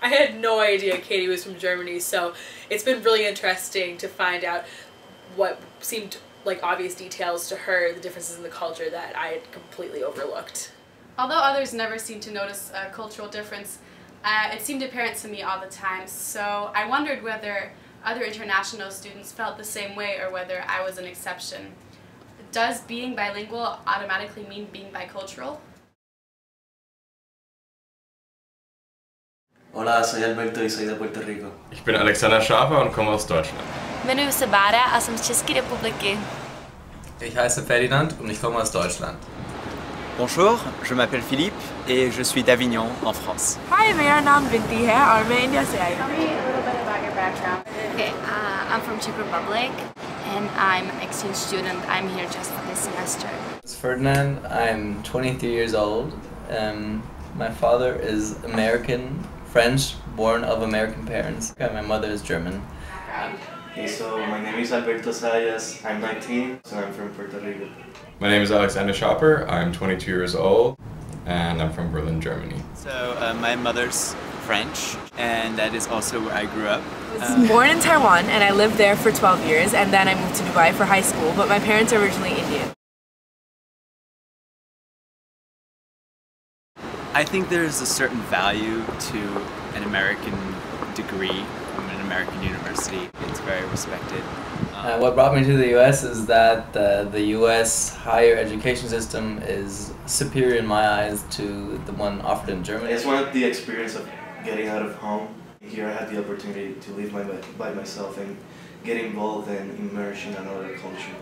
I had no idea Katie was from Germany, so it's been really interesting to find out what seemed like obvious details to her, the differences in the culture that I had completely overlooked. Although others never seemed to notice a cultural difference, it seemed apparent to me all the time, so I wondered whether other international students felt the same way or whether I was an exception. Does being bilingual automatically mean being bicultural? Hola, soy Alberto y soy de Puerto Rico. Ich bin Alexander Schafer und komme aus Deutschland. Jmenuji se Bára a jsem z České republiky. Ich heiße Ferdinand und ich komme aus Deutschland. Bonjour, je m'appelle Philippe et je suis d'Avignon en France. Hi, मेरा नाम विंती है और मैं India से आई हूँ. Tell me a little bit about your background. Okay, I'm from Czech Republic and I'm an exchange student. I'm here just for this semester. It's Ferdinand. I'm 23 years old. My father is American, French, born of American parents. My mother is German. Okay, so my name is Alberto Sayas, I'm 19, so I'm from Puerto Rico. My name is Alexander Schaper, I'm 22 years old, and I'm from Berlin, Germany. So my mother's French, and that is also where I grew up. I was born in Taiwan and I lived there for 12 years, and then I moved to Dubai for high school, but my parents are originally Indian. I think there's a certain value to an American degree from an American university. It's very respected. What brought me to the US is that the US higher education system is superior in my eyes to the one offered in Germany. I just wanted the experience of getting out of home. Here I had the opportunity to live by myself and get involved and immerse in another culture.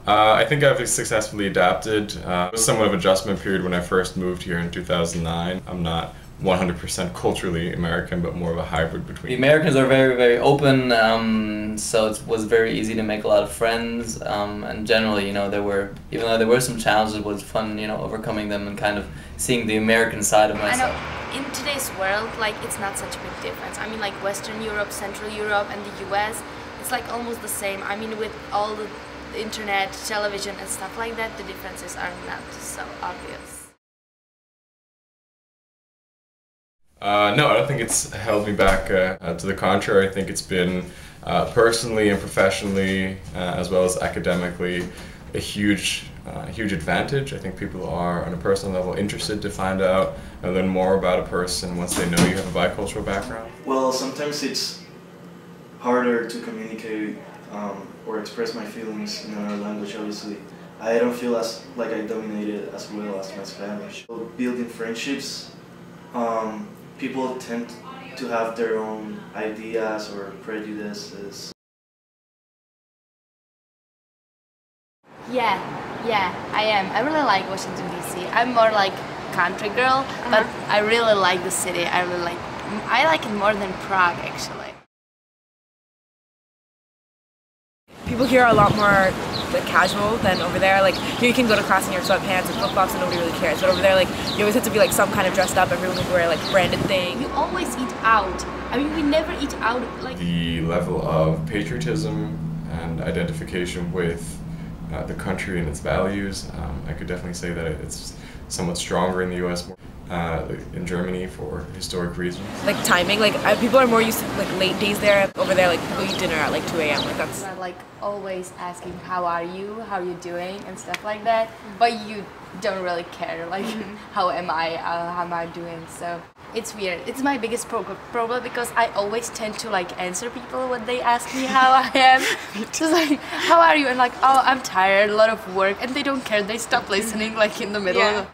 I think I've successfully adapted. It was somewhat of an adjustment period when I first moved here in 2009. I'm not 100% culturally American, but more of a hybrid between. The Americans are very, very open, so it was very easy to make a lot of friends. And generally, you know, even though there were some challenges, it was fun, you know, overcoming them and kind of seeing the American side of myself. I know in today's world, like, it's not such a big difference. I mean, like Western Europe, Central Europe, and the US, it's like almost the same. I mean, with all the internet, television, and stuff like that, the differences are not so obvious. No, I don't think it's held me back. To the contrary, I think it's been personally and professionally, as well as academically, a huge advantage. I think people are, on a personal level, interested to find out and learn more about a person once they know you have a bicultural background. Well, sometimes it's harder to communicate or express my feelings in another language, obviously. I don't feel like I dominate it as well as my Spanish. So building friendships, people tend to have their own ideas or prejudices. Yeah, I am. I really like Washington DC. I'm more like country girl, but I really like the city. I like it more than Prague, actually. People here are a lot more like casual than over there. Like here you can go to class in your sweatpants and flip-flops and nobody really cares. But over there, like you always have to be like some kind of dressed up. Everyone would wear like branded thing. You always eat out. I mean, we never eat out. Like The level of patriotism and identification with the country and its values, I could definitely say that it's somewhat stronger in the US, in Germany for historic reasons. Like timing, like people are more used to like late days there. Over there, like people eat dinner at like 2 a.m. Like that's Like always asking how are you doing and stuff like that, but you don't really care like how am I doing. So it's weird. It's my biggest problem because I always tend to like answer people when they ask me how I am. Just like how are you, and like, oh, I'm tired, a lot of work, and they don't care. They stop listening like in the middle.